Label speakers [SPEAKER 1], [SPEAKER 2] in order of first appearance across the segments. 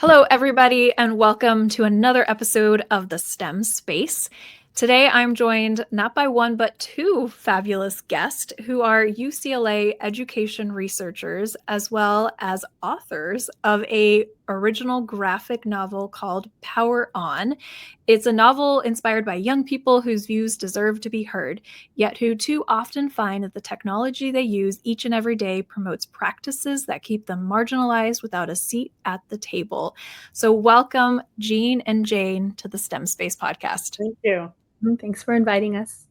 [SPEAKER 1] Hello, everybody, and welcome to another episode of the STEM Space. Today, I'm joined not by one, but two fabulous guests who are UCLA education researchers, as well as authors of a original graphic novel called Power On. It's a novel inspired by young people whose views deserve to be heard, yet who too often find that the technology they use each and every day promotes practices that keep them marginalized without a seat at the table. So welcome, Jean and Jane, to the STEM Space podcast.
[SPEAKER 2] Thank you.
[SPEAKER 3] Thanks for inviting us.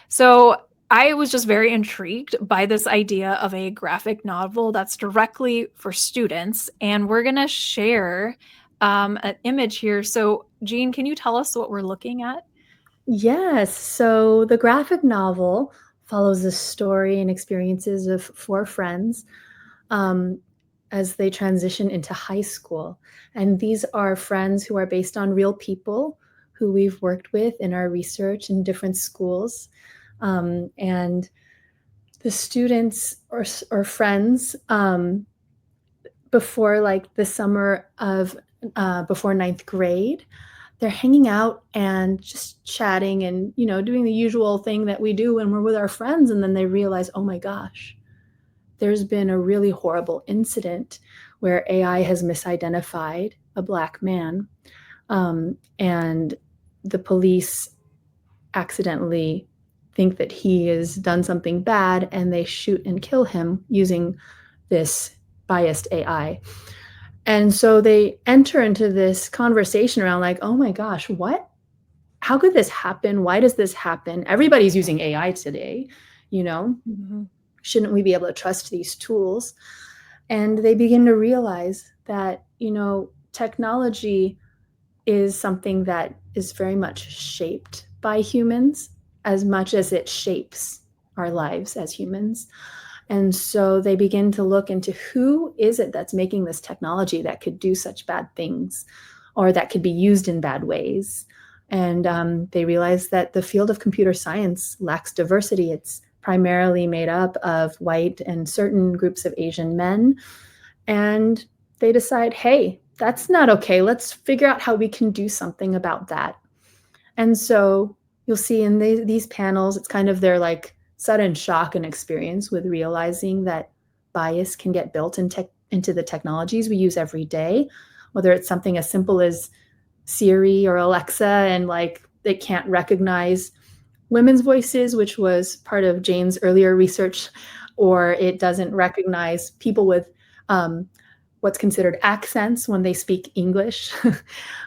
[SPEAKER 1] So I was just very intrigued by this idea of a graphic novel that's directly for students. And we're going to share an image here. So Jean, can you tell us what we're looking at?
[SPEAKER 3] Yes. So the graphic novel follows the story and experiences of four friends as they transition into high school. And these are friends who are based on real people who we've worked with in our research in different schools. And the students or friends before like the summer of before ninth grade, they're hanging out and just chatting and, doing the usual thing that we do when we're with our friends. And then they realize, oh my gosh, there's been a really horrible incident where AI has misidentified a Black man. And the police accidentally think that he has done something bad and they shoot and kill him using this biased AI. And so they enter into this conversation around like, oh my gosh, what? How could this happen? Why does this happen? Everybody's using AI today,
[SPEAKER 1] Mm-hmm.
[SPEAKER 3] Shouldn't we be able to trust these tools? And they begin to realize that, technology is something that is very much shaped by humans as much as it shapes our lives as humans. And so they begin to look into who is it that's making this technology that could do such bad things or that could be used in bad ways. And they realize that the field of computer science lacks diversity. It's primarily made up of white and certain groups of Asian men. And they decide, hey, that's not okay. Let's figure out how we can do something about that. And so you'll see in these panels, it's kind of their like sudden shock and experience with realizing that bias can get built into the technologies we use every day, whether it's something as simple as Siri or Alexa, and like they can't recognize women's voices, which was part of Jane's earlier research, or it doesn't recognize people with what's considered accents when they speak English,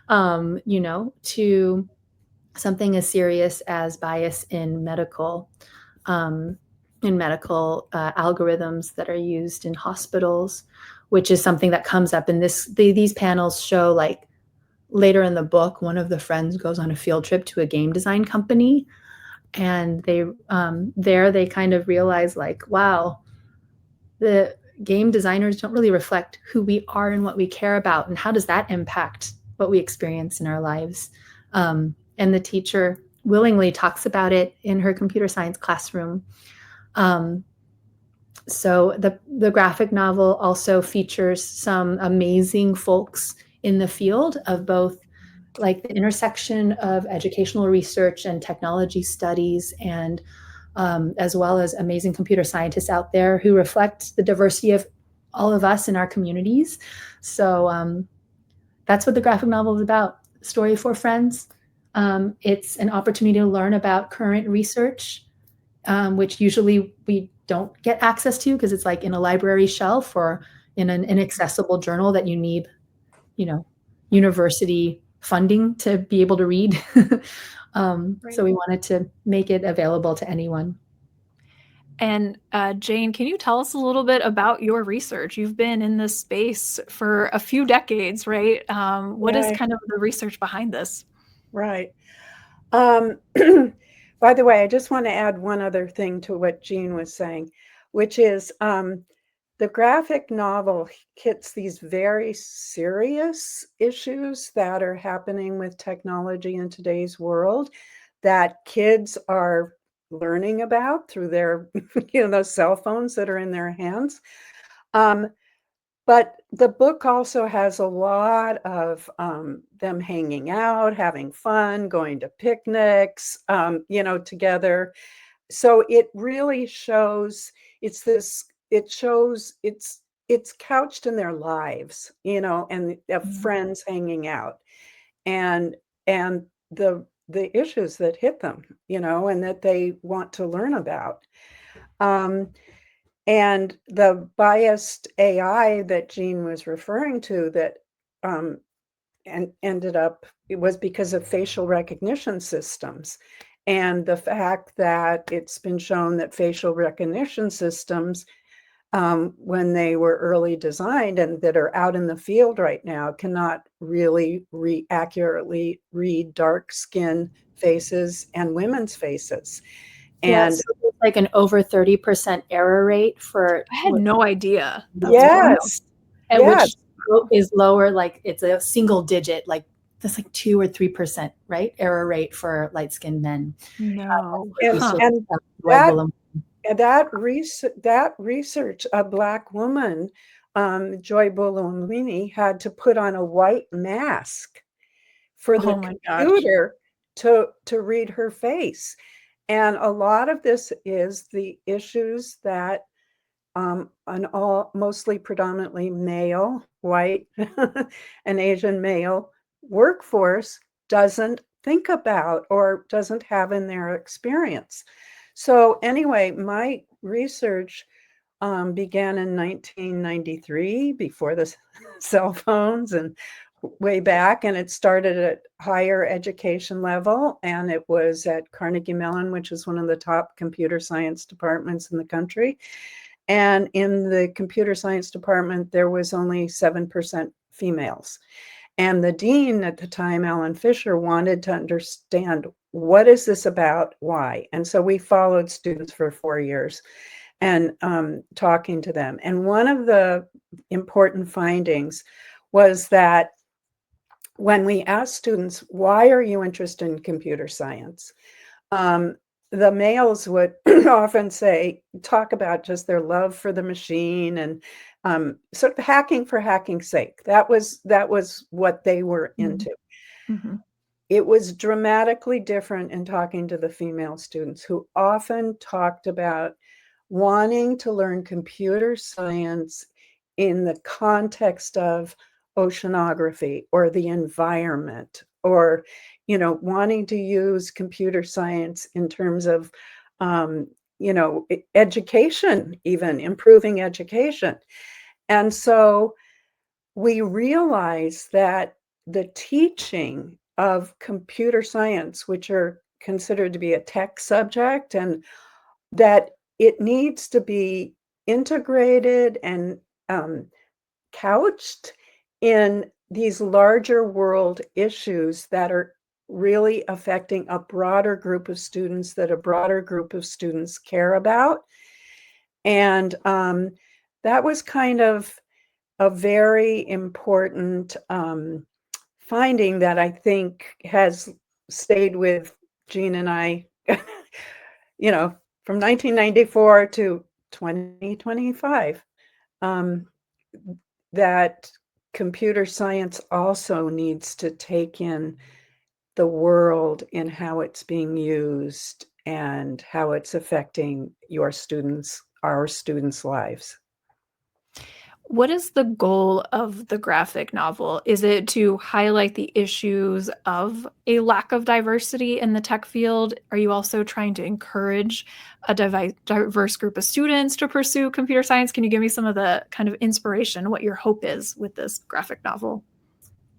[SPEAKER 3] to something as serious as bias in medical algorithms that are used in hospitals, which is something that comes up in these panels show. Like later in the book, one of the friends goes on a field trip to a game design company, and they kind of realize like, wow, the game designers don't really reflect who we are and what we care about, and how does that impact what we experience in our lives. And the teacher willingly talks about it in her computer science classroom. So the graphic novel also features some amazing folks in the field of both like the intersection of educational research and technology studies, and as well as amazing computer scientists out there who reflect the diversity of all of us in our communities. So that's what the graphic novel is about. Story for friends. It's an opportunity to learn about current research, which usually we don't get access to because it's like in a library shelf or in an inaccessible journal that you need, university funding to be able to read. So we wanted to make it available to anyone.
[SPEAKER 1] And Jane, can you tell us a little bit about your research? You've been in this space for a few decades, right? What is kind of the research behind this?
[SPEAKER 2] Right. By the way, I just want to add one other thing to what Jean was saying, which is the graphic novel hits these very serious issues that are happening with technology in today's world that kids are learning about through their, those cell phones that are in their hands. But the book also has a lot of them hanging out, having fun, going to picnics, together. So it really shows it's couched in their lives, and of friends hanging out and and the issues that hit them, and that they want to learn about. Um, and the biased AI that Jean was referring to that and ended up, it was because of facial recognition systems. And the fact that it's been shown that facial recognition systems, when they were early designed and that are out in the field right now, cannot really accurately read dark skin faces and women's faces.
[SPEAKER 3] Yeah,
[SPEAKER 2] And
[SPEAKER 3] so there's like an over 30% error rate for
[SPEAKER 1] I had no idea. That's
[SPEAKER 2] yes,
[SPEAKER 1] wild.
[SPEAKER 3] and
[SPEAKER 2] yes,
[SPEAKER 3] which is lower, like it's a single digit, like that's like 2 or 3%, right? Error rate for light-skinned men.
[SPEAKER 1] No.
[SPEAKER 2] and,
[SPEAKER 1] Huh.
[SPEAKER 2] and
[SPEAKER 3] White
[SPEAKER 2] that
[SPEAKER 3] woman.
[SPEAKER 2] that research, a Black woman, Joy Bolomini, had to put on a white mask for the
[SPEAKER 1] Oh my gosh.
[SPEAKER 2] computer to read her face. And a lot of this is the issues that an mostly predominantly male, white, and Asian male workforce doesn't think about or doesn't have in their experience. So anyway, my research began in 1993, before the cell phones and way back, and it started at higher education level, and it was at Carnegie Mellon, which is one of the top computer science departments in the country. And in the computer science department, there was only 7% females. And the dean at the time, Alan Fisher, wanted to understand, what is this about? Why? And so we followed students for 4 years and talking to them. And one of the important findings was that when we asked students, why are you interested in computer science? The males would often talk about just their love for the machine and sort of hacking for hacking's sake. That was what they were into.
[SPEAKER 1] Mm-hmm.
[SPEAKER 2] It was dramatically different in talking to the female students, who often talked about wanting to learn computer science in the context of oceanography or the environment, or wanting to use computer science in terms of education, even improving education. And so we realize that the teaching of computer science, which are considered to be a tech subject, and that it needs to be integrated and couched in these larger world issues that are really affecting a broader group of students, that a broader group of students care about. And that was kind of a very important finding that I think has stayed with Jean and I, from 1994 to 2025, that computer science also needs to take in the world in how it's being used and how it's affecting our students' lives.
[SPEAKER 1] What is the goal of the graphic novel? Is it to highlight the issues of a lack of diversity in the tech field? Are you also trying to encourage a diverse group of students to pursue computer science? Can you give me some of the kind of inspiration, what your hope is with this graphic novel?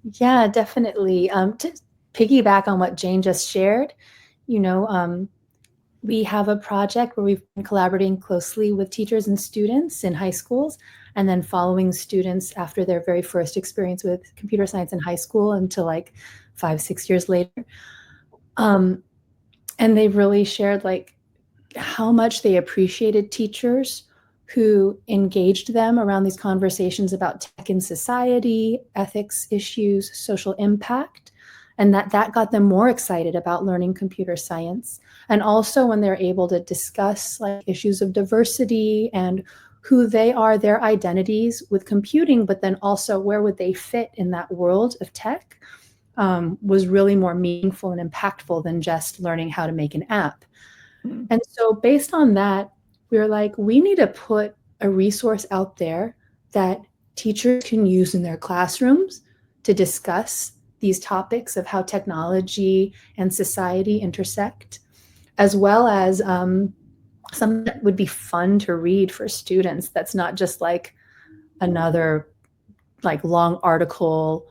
[SPEAKER 3] Yeah, definitely. To piggyback on what Jane just shared, we have a project where we've been collaborating closely with teachers and students in high schools, and then following students after their very first experience with computer science in high school until like 5-6 years later. And they really shared like how much they appreciated teachers who engaged them around these conversations about tech in society, ethics issues, social impact, and that got them more excited about learning computer science. And also when they're able to discuss like issues of diversity and who they are, their identities with computing, but then also where would they fit in that world of tech, was really more meaningful and impactful than just learning how to make an app.
[SPEAKER 1] Mm.
[SPEAKER 3] And so based on that, we were like, we need to put a resource out there that teachers can use in their classrooms to discuss these topics of how technology and society intersect, as well as something that would be fun to read for students. That's not just like another like long article,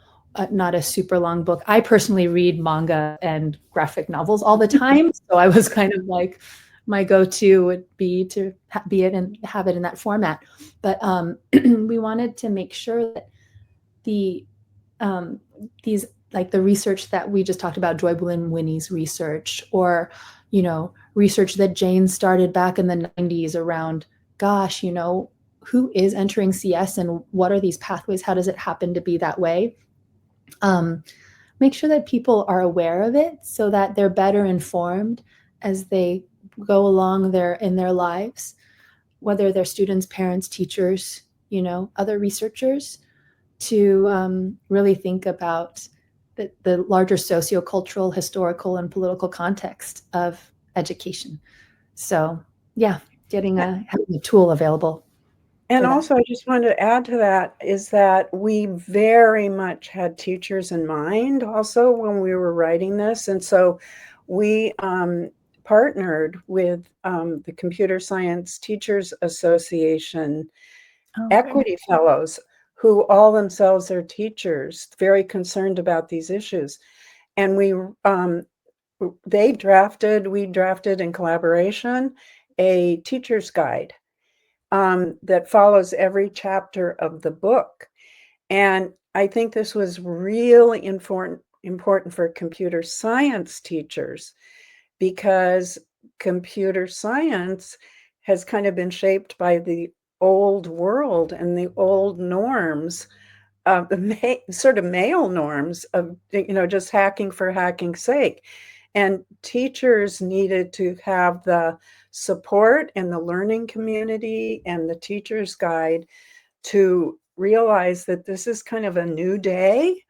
[SPEAKER 3] not a super long book. I personally read manga and graphic novels all the time. So I was kind of like, my go-to would be to be it and have it in that format. But we wanted to make sure that these like the research that we just talked about, Joy Bullin-Winnie's research, or research that Jane started back in the 90s around, gosh, who is entering CS and what are these pathways? How does it happen to be that way? Make sure that people are aware of it so that they're better informed as they go along in their lives, whether they're students, parents, teachers, other researchers, to really think about the larger sociocultural, historical, and political context of education. So yeah, having a tool available.
[SPEAKER 2] And also, I just wanted to add to that is that we very much had teachers in mind also when we were writing this. And so we partnered with the Computer Science Teachers Association equity fellows, who all themselves are teachers, very concerned about these issues. And we drafted in collaboration a teacher's guide that follows every chapter of the book. And I think this was really important for computer science teachers, because computer science has kind of been shaped by the old world and the old norms, the sort of male norms of, just hacking for hacking's sake. And teachers needed to have the support in the learning community and the teacher's guide to realize that this is kind of a new day.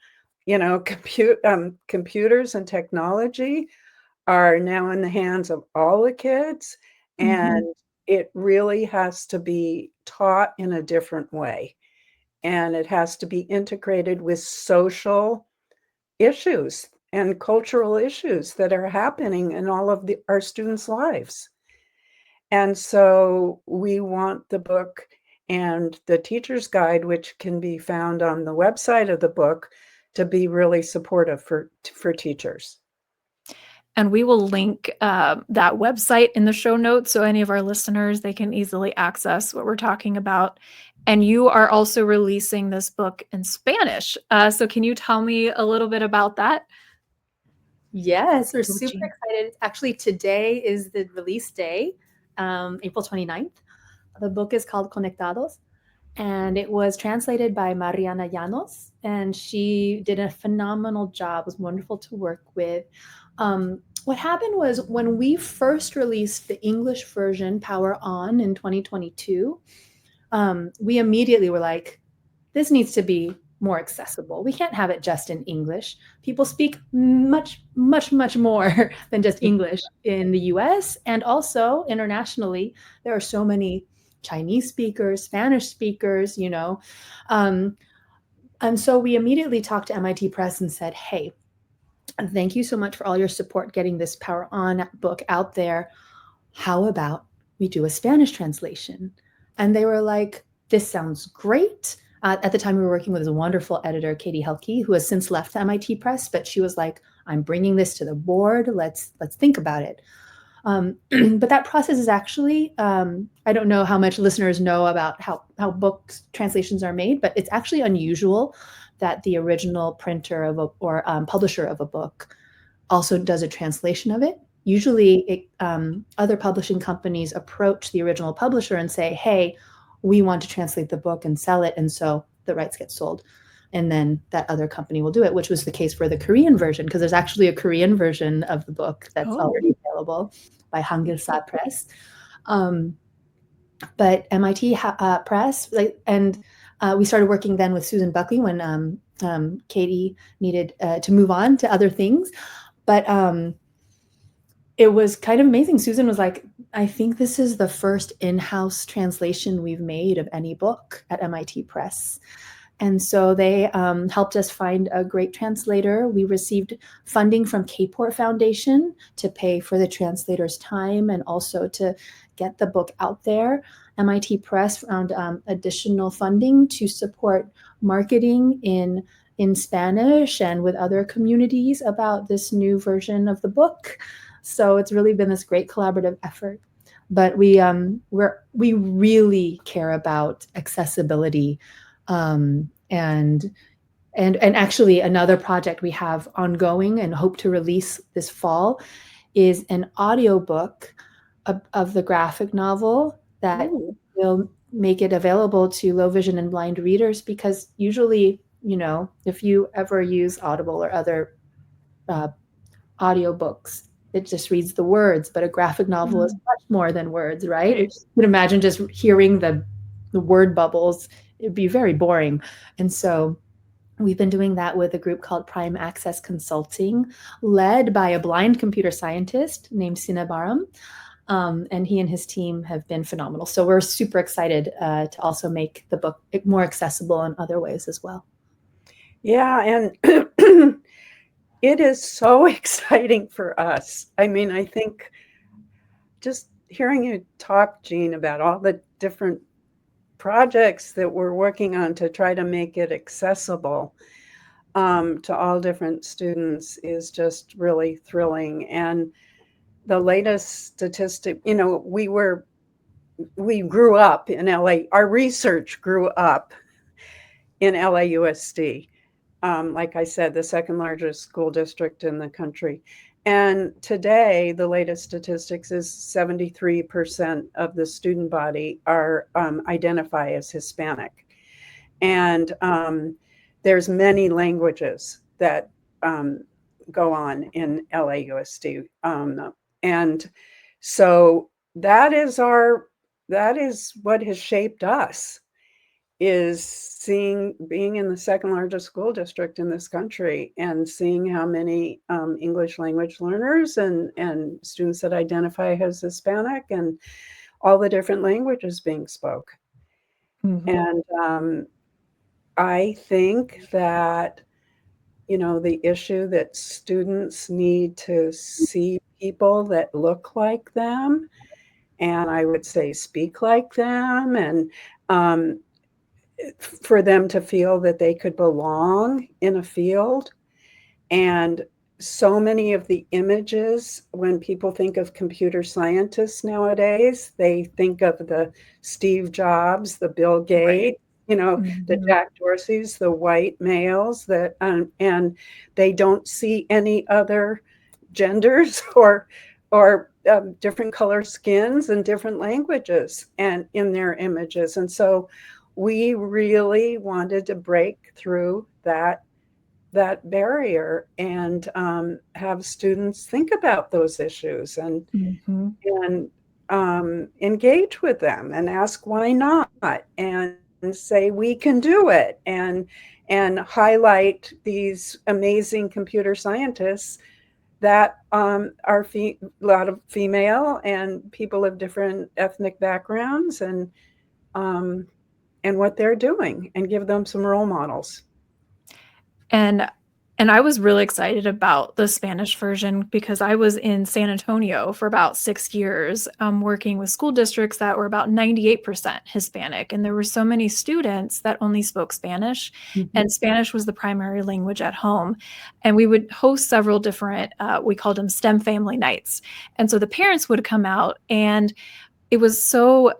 [SPEAKER 2] Computers and technology are now in the hands of all the kids, and it really has to be taught in a different way. And it has to be integrated with social issues and cultural issues that are happening in all of our students' lives. And so we want the book and the teacher's guide, which can be found on the website of the book, to be really supportive for teachers.
[SPEAKER 1] And we will link that website in the show notes, so any of our listeners, they can easily access what we're talking about. And you are also releasing this book in Spanish. So can you tell me a little bit about that?
[SPEAKER 3] Yes, we're super excited. Actually, today is the release day, April 29th. The book is called Conectados, and it was translated by Mariana Llanos, and she did a phenomenal job. It was wonderful to work with. What happened was, when we first released the English version, Power On, in 2022, we immediately were like, this needs to be more accessible. We can't have it just in English. People speak much, much, much more than just English in the US, and also internationally. There are so many Chinese speakers, Spanish speakers, and so we immediately talked to MIT Press and said, hey, thank you so much for all your support getting this Power On book out there. How about we do a Spanish translation? And they were like, this sounds great. At the time, we were working with a wonderful editor, Katie Helke, who has since left the MIT Press, but she was like, I'm bringing this to the board. Let's think about it. But that process is actually, I don't know how much listeners know about how books translations are made, but it's actually unusual that the original printer or publisher of a book also does a translation of it. Usually other publishing companies approach the original publisher and say, hey, we want to translate the book and sell it, and so the rights get sold. And then that other company will do it, which was the case for the Korean version, because there's actually a Korean version of the book that's already available by Hangilsa Press. but MIT Press, and we started working then with Susan Buckley when Katie needed to move on to other things. But it was kind of amazing. Susan was like, I think this is the first in-house translation we've made of any book at MIT Press. And so they helped us find a great translator. We received funding from Kport Foundation to pay for the translator's time and also to get the book out there. MIT Press found additional funding to support marketing in Spanish and with other communities about this new version of the book. So it's really been this great collaborative effort. But we really care about accessibility. And actually another project we have ongoing and hope to release this fall is an audiobook of the graphic novel that will make it available to low vision and blind readers, because usually, if you ever use Audible or other audiobooks, it just reads the words, but a graphic novel is much more than words, right? You can imagine just hearing the word bubbles. It'd be very boring. And so we've been doing that with a group called Prime Access Consulting, led by a blind computer scientist named Sinabaram. And he and his team have been phenomenal. So we're super excited to also make the book more accessible in other ways as well.
[SPEAKER 2] Yeah, and it is so exciting for us. I mean, I think just hearing you talk, Jean, about all the different projects that we're working on to try to make it accessible to all different students is just really thrilling. And the latest statistic, we grew up in LA. Our research grew up in LAUSD. Like I said, the second largest school district in the country. And today, the latest statistics is 73% of the student body are identify as Hispanic. And there's many languages that go on in LAUSD. And so that is what has shaped us, is being in the second largest school district in this country and seeing how many English language learners and students that identify as Hispanic and all the different languages being spoke. Mm-hmm. And I think that, the issue that students need to see people that look like them, and I would say speak like them, and for them to feel that they could belong in a field. And so many of the images, when people think of computer scientists nowadays, they think of the Steve Jobs, the Bill Gates, the Jack Dorseys, the white males, and they don't see any other genders or different color skins and different languages and in their images. And so we really wanted to break through that barrier and have students think about those issues and engage with them and ask why not, and say we can do it, and highlight these amazing computer scientists that are a lot of female and people of different ethnic backgrounds, and what they're doing, and give them some role models.
[SPEAKER 1] And I was really excited about the Spanish version because I was in San Antonio for about 6 years, working with school districts that were about 98% Hispanic. And there were so many students that only spoke Spanish, and Spanish was the primary language at home. And we would host several different, we called them STEM family nights. And so the parents would come out, and it was so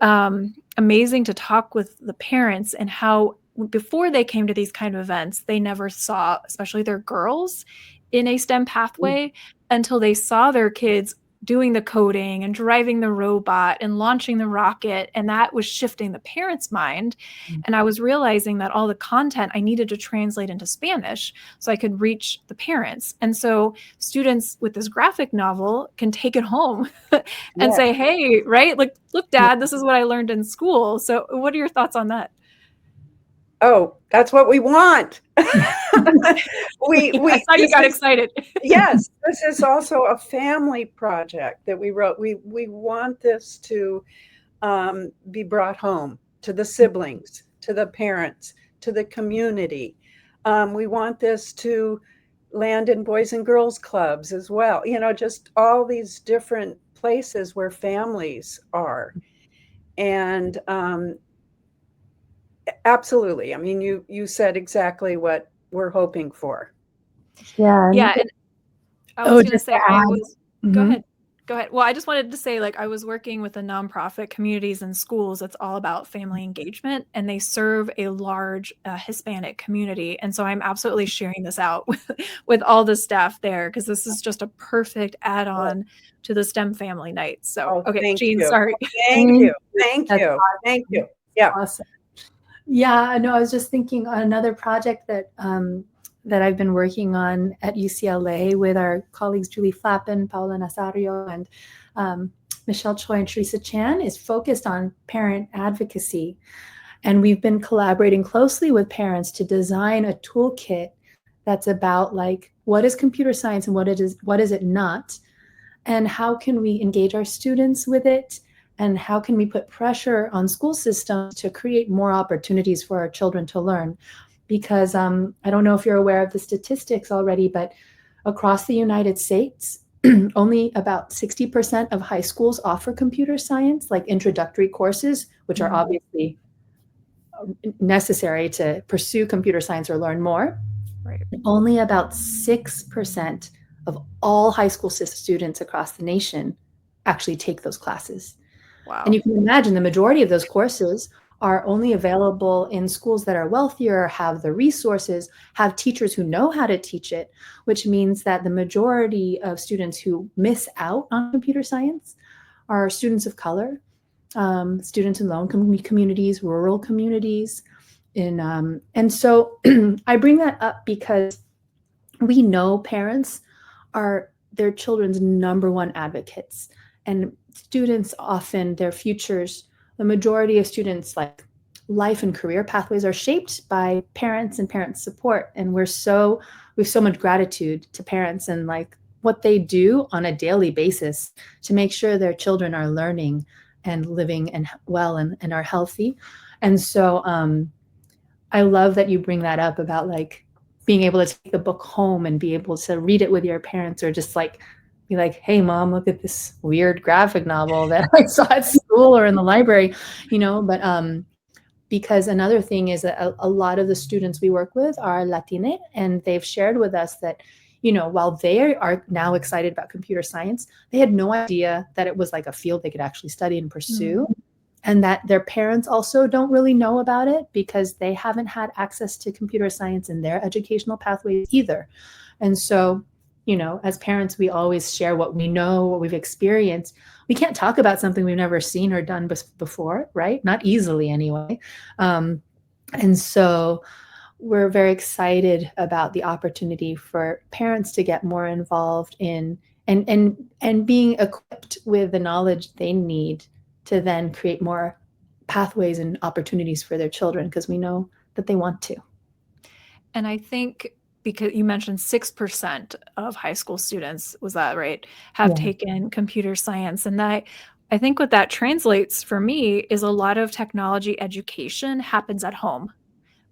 [SPEAKER 1] amazing to talk with the parents and how before they came to these kind of events, they never saw, especially their girls, in a STEM pathway until they saw their kids doing the coding and driving the robot and launching the rocket. And that was shifting the parents' mind. And I was realizing that all the content I needed to translate into Spanish so I could reach the parents. And so students with this graphic novel can take it home and say, hey, right? Like, look, Dad, this is what I learned in school. So what are your thoughts on that?
[SPEAKER 2] Oh, that's what we want.
[SPEAKER 1] I saw you got excited.
[SPEAKER 2] Yes, this is also a family project that we wrote. We want this to be brought home to the siblings, to the parents, to the community. We want this to land in boys and girls clubs as well. You know, just all these different places where families are. And absolutely. I mean, you said exactly what we're hoping for.
[SPEAKER 3] Yeah.
[SPEAKER 1] Yeah. And I was going to say, go ahead. Go ahead. Well, I just wanted to say, like, I was working with a nonprofit, Communities in Schools. It's all about family engagement, and they serve a large Hispanic community. And so I'm absolutely sharing this out with all the staff there, because this is just a perfect add-on to the STEM family night. So, okay, Jean, sorry.
[SPEAKER 2] Thank you. Thank you. Awesome. Thank you. Yeah.
[SPEAKER 3] Awesome. Yeah, no, I was just thinking on another project that that I've been working on at UCLA with our colleagues Julie Flappin, Paula Nazario, and Michelle Choi and Teresa Chan is focused on parent advocacy. And we've been collaborating closely with parents to design a toolkit that's about like, what is computer science and what is it not? And how can we engage our students with it? And how can we put pressure on school systems to create more opportunities for our children to learn? Because I don't know if you're aware of the statistics already, but across the United States, only about 60% of high schools offer computer science, like introductory courses, which are obviously necessary to pursue computer science or learn more.
[SPEAKER 1] Right.
[SPEAKER 3] Only about 6% of all high school students across the nation actually take those classes.
[SPEAKER 1] Wow.
[SPEAKER 3] And you can imagine the majority of those courses are only available in schools that are wealthier, have the resources, have teachers who know how to teach it, which means that the majority of students who miss out on computer science are students of color, students in low communities, rural communities. And so I bring that up because we know parents are their children's number one advocates, and students often, their futures, the majority of students, like life and career pathways are shaped by parents and parent support. And we have so much gratitude to parents and like what they do on a daily basis to make sure their children are learning and living and well and are healthy. And so I love that you bring that up about like being able to take the book home and be able to read it with your parents, or just like be like, hey, Mom, look at this weird graphic novel that I saw at school or in the library, you know. But because another thing is that a lot of the students we work with are Latine, and they've shared with us that, you know, while they are now excited about computer science, they had no idea that it was like a field they could actually study and pursue. Mm-hmm. And that their parents also don't really know about it because they haven't had access to computer science in their educational pathways either. And so, you know, as parents, we always share what we know, what we've experienced. We can't talk about something we've never seen or done before, right? Not easily anyway. And so we're very excited about the opportunity for parents to get more involved in and being equipped with the knowledge they need to then create more pathways and opportunities for their children, because we know that they want to.
[SPEAKER 1] And I think, because you mentioned 6% of high school students, was that right, have taken computer science. And I think what that translates for me is a lot of technology education happens at home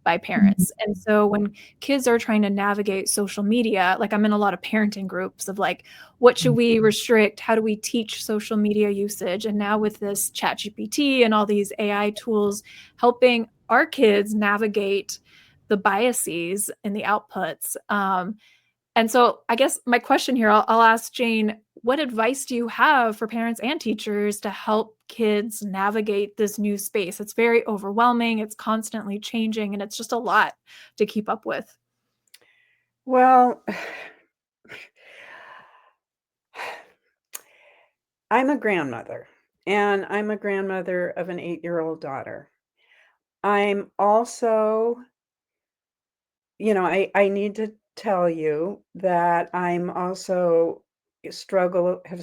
[SPEAKER 1] by parents. Mm-hmm. And so when kids are trying to navigate social media, like I'm in a lot of parenting groups of like, what should we restrict? How do we teach social media usage? And now with this ChatGPT and all these AI tools helping our kids navigate the biases in the outputs. And so I guess my question here, I'll ask Jane, what advice do you have for parents and teachers to help kids navigate this new space? It's very overwhelming. It's constantly changing, and it's just a lot to keep up with.
[SPEAKER 2] Well, I'm a grandmother, and I'm a grandmother of an 8-year-old daughter. I'm also, I need to tell you that I'm also have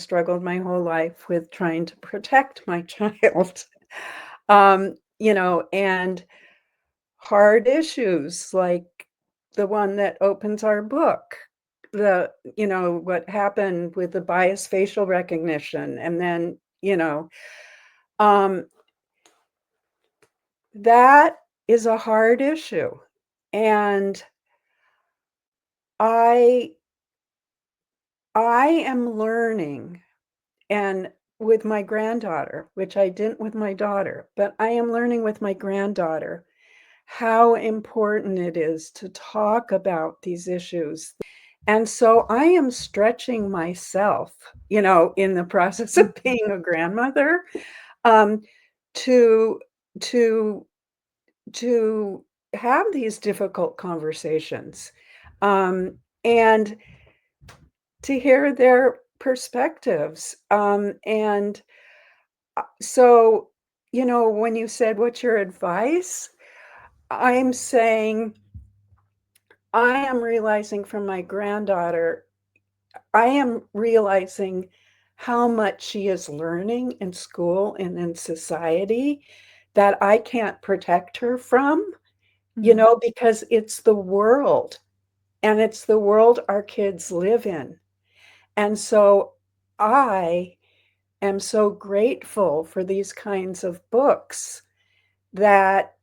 [SPEAKER 2] struggled my whole life with trying to protect my child. And hard issues like the one that opens our book, what happened with the bias facial recognition, and then, um, that is a hard issue. And I I am learning, and with my granddaughter, which I didn't with my daughter, but I am learning with my granddaughter how important it is to talk about these issues. And so I am stretching myself, in the process of being a grandmother, um, to to to have these difficult conversations, and to hear their perspectives. So, when you said, "What's your advice?" I'm saying I am realizing from my granddaughter, I am realizing how much she is learning in school and in society that I can't protect her from, because it's the world, and it's the world our kids live in. And so I am so grateful for these kinds of books that,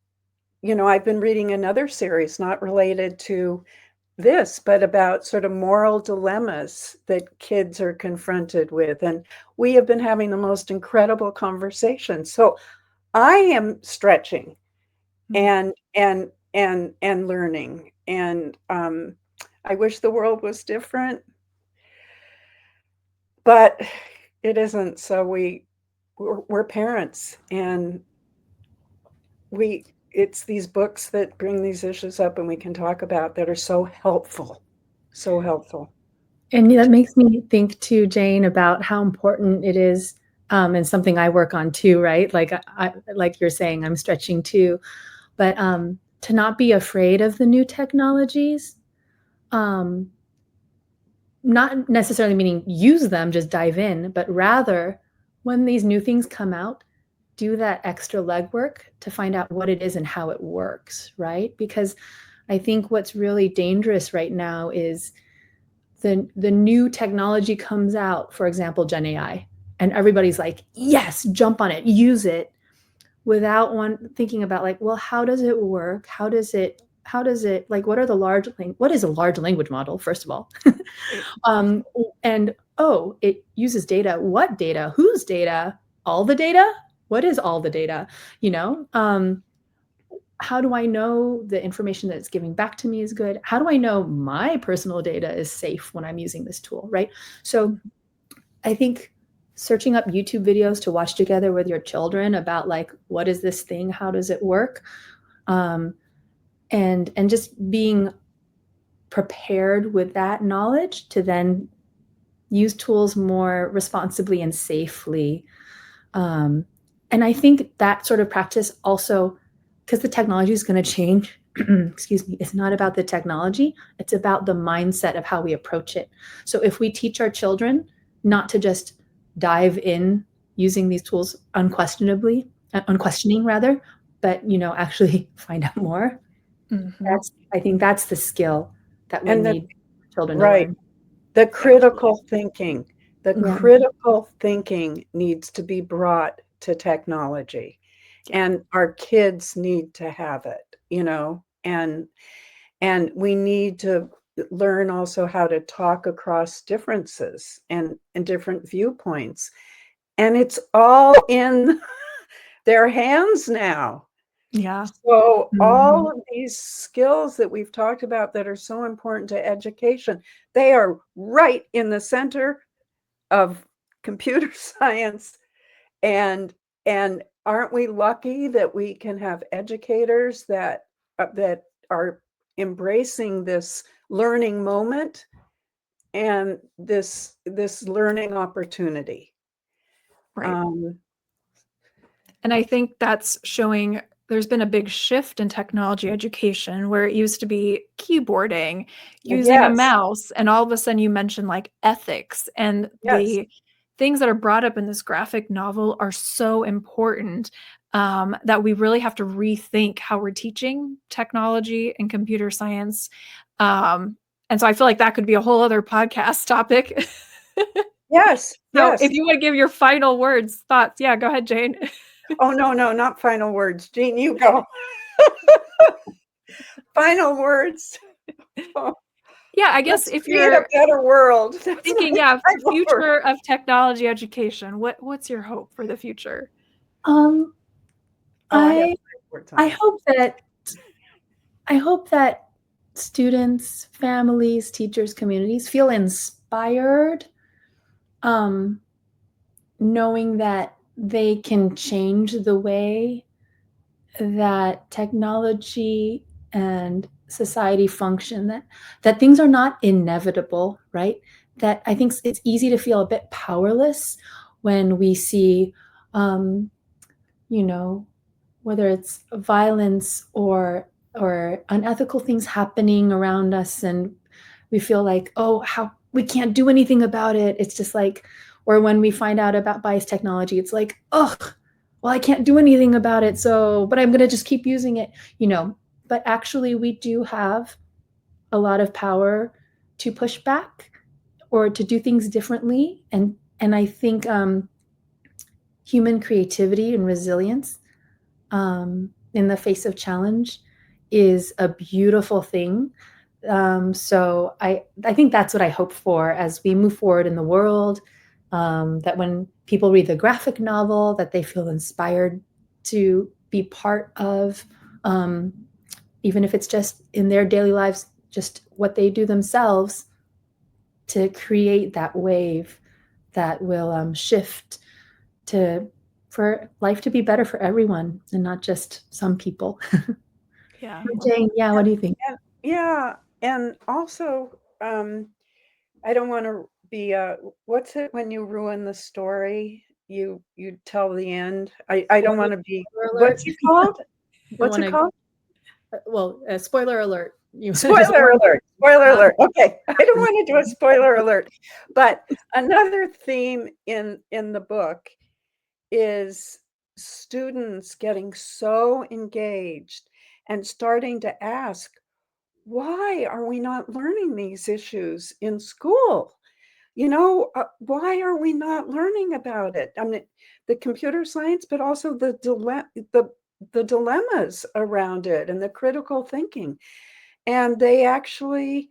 [SPEAKER 2] I've been reading another series not related to this, but about sort of moral dilemmas that kids are confronted with. And we have been having the most incredible conversations. So I am stretching and learning. And I wish the world was different, but it isn't. So we're parents, and it's these books that bring these issues up and we can talk about that are so helpful. So helpful.
[SPEAKER 3] And that makes me think too, Jane, about how important it is, and something I work on too, right? Like you're saying, I'm stretching too, but to not be afraid of the new technologies, um, not necessarily meaning use them, just dive in, but rather when these new things come out, do that extra legwork to find out what it is and how it works, right? Because I think what's really dangerous right now is the new technology comes out, for example, Gen AI, and everybody's like, yes, jump on it, use it, without one thinking about like, well, how does it work? How does it like, what is a large language model, first of all? um, and it uses data. What data? Whose data? All the data? What is all the data? How do I know the information that it's giving back to me is good? How do I know my personal data is safe when I'm using this tool, right? So I think searching up YouTube videos to watch together with your children about like, what is this thing? How does it work? And just being prepared with that knowledge to then use tools more responsibly and safely. And I think that sort of practice also, because the technology is going to change, excuse me, it's not about the technology, it's about the mindset of how we approach it. So if we teach our children not to just dive in using these tools unquestioning rather, but actually find out more, I think that's the skill that we need children to learn.
[SPEAKER 2] The critical thinking. The
[SPEAKER 3] Yeah.
[SPEAKER 2] critical thinking needs to be brought to technology, and our kids need to have it, and we need to learn also how to talk across differences and different viewpoints. And it's all in their hands now.
[SPEAKER 1] Yeah.
[SPEAKER 2] So all of these skills that we've talked about that are so important to education, they are right in the center of computer science. And aren't we lucky that we can have educators that are embracing this learning moment and this learning opportunity?
[SPEAKER 1] Right. And I think that's showing there's been a big shift in technology education where it used to be keyboarding, using a mouse, and all of a sudden you mentioned like ethics, and the things that are brought up in this graphic novel are so important that we really have to rethink how we're teaching technology and computer science. And so I feel like that could be a whole other podcast topic.
[SPEAKER 2] Yes.
[SPEAKER 1] So if you want to give your final words, thoughts, yeah, go ahead, Jane.
[SPEAKER 2] Oh, no, not final words. Jean, you go. Final words. Oh.
[SPEAKER 1] Yeah, I guess if you're
[SPEAKER 2] a better world,
[SPEAKER 1] thinking, future of technology education, what's your hope for the future?
[SPEAKER 3] I hope that students, families, teachers, communities feel inspired, knowing that they can change the way that technology and society function, that things are not inevitable, right? That I think it's easy to feel a bit powerless when we see, whether it's violence or unethical things happening around us, and we feel like, oh, how we can't do anything about it. It's just like, or when we find out about biased technology, it's like, oh, well, I can't do anything about it, but I'm going to just keep using it, but actually we do have a lot of power to push back or to do things differently. And I think human creativity and resilience in the face of challenge is a beautiful thing. So I think that's what I hope for as we move forward in the world, that when people read the graphic novel, that they feel inspired to be part of, even if it's just in their daily lives, just what they do themselves to create that wave that will shift for life to be better for everyone and not just some people.
[SPEAKER 1] Yeah.
[SPEAKER 3] Jane, what do you think?
[SPEAKER 2] Yeah. And also, I don't want to be, what's it when you ruin the story? You tell the end. I don't want to be, what's it called? What's it called?
[SPEAKER 3] Well, spoiler alert.
[SPEAKER 2] Spoiler alert. Spoiler alert. Okay. I don't want to do a spoiler alert. But another theme in the book is students getting so engaged and starting to ask, why are we not learning these issues in school? Why are we not learning about it? I mean, the computer science, but also the dilemmas around it and the critical thinking. And they actually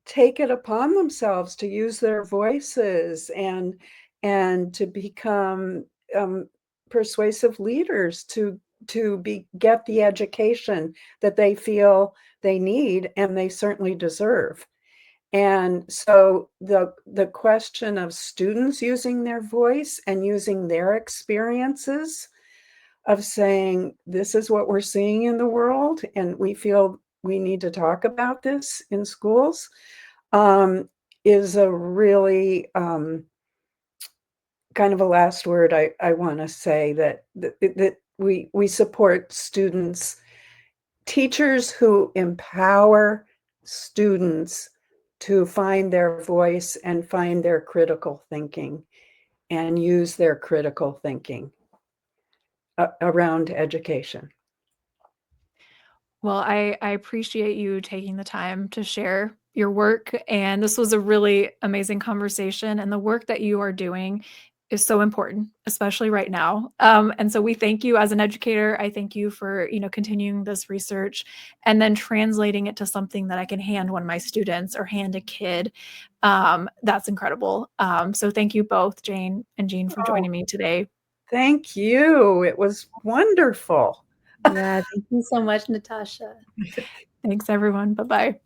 [SPEAKER 2] take it upon themselves to use their voices and to become persuasive leaders to get the education that they feel they need and they certainly deserve. And so the question of students using their voice and using their experiences of saying, this is what we're seeing in the world, and we feel we need to talk about this in schools, is a really kind of a last word I want to say, that we support students, teachers who empower students to find their voice and find their critical thinking and use their critical thinking around education.
[SPEAKER 1] Well, I appreciate you taking the time to share your work. And this was a really amazing conversation. And the work that you are doing is so important, especially right now. And so we thank you as an educator. I thank you for, continuing this research and then translating it to something that I can hand one of my students or hand a kid. That's incredible. So thank you both, Jane and Jean, for joining me today.
[SPEAKER 2] Thank you. It was wonderful.
[SPEAKER 3] Yeah, thank you so much, Natasha.
[SPEAKER 1] Thanks, everyone. Bye-bye.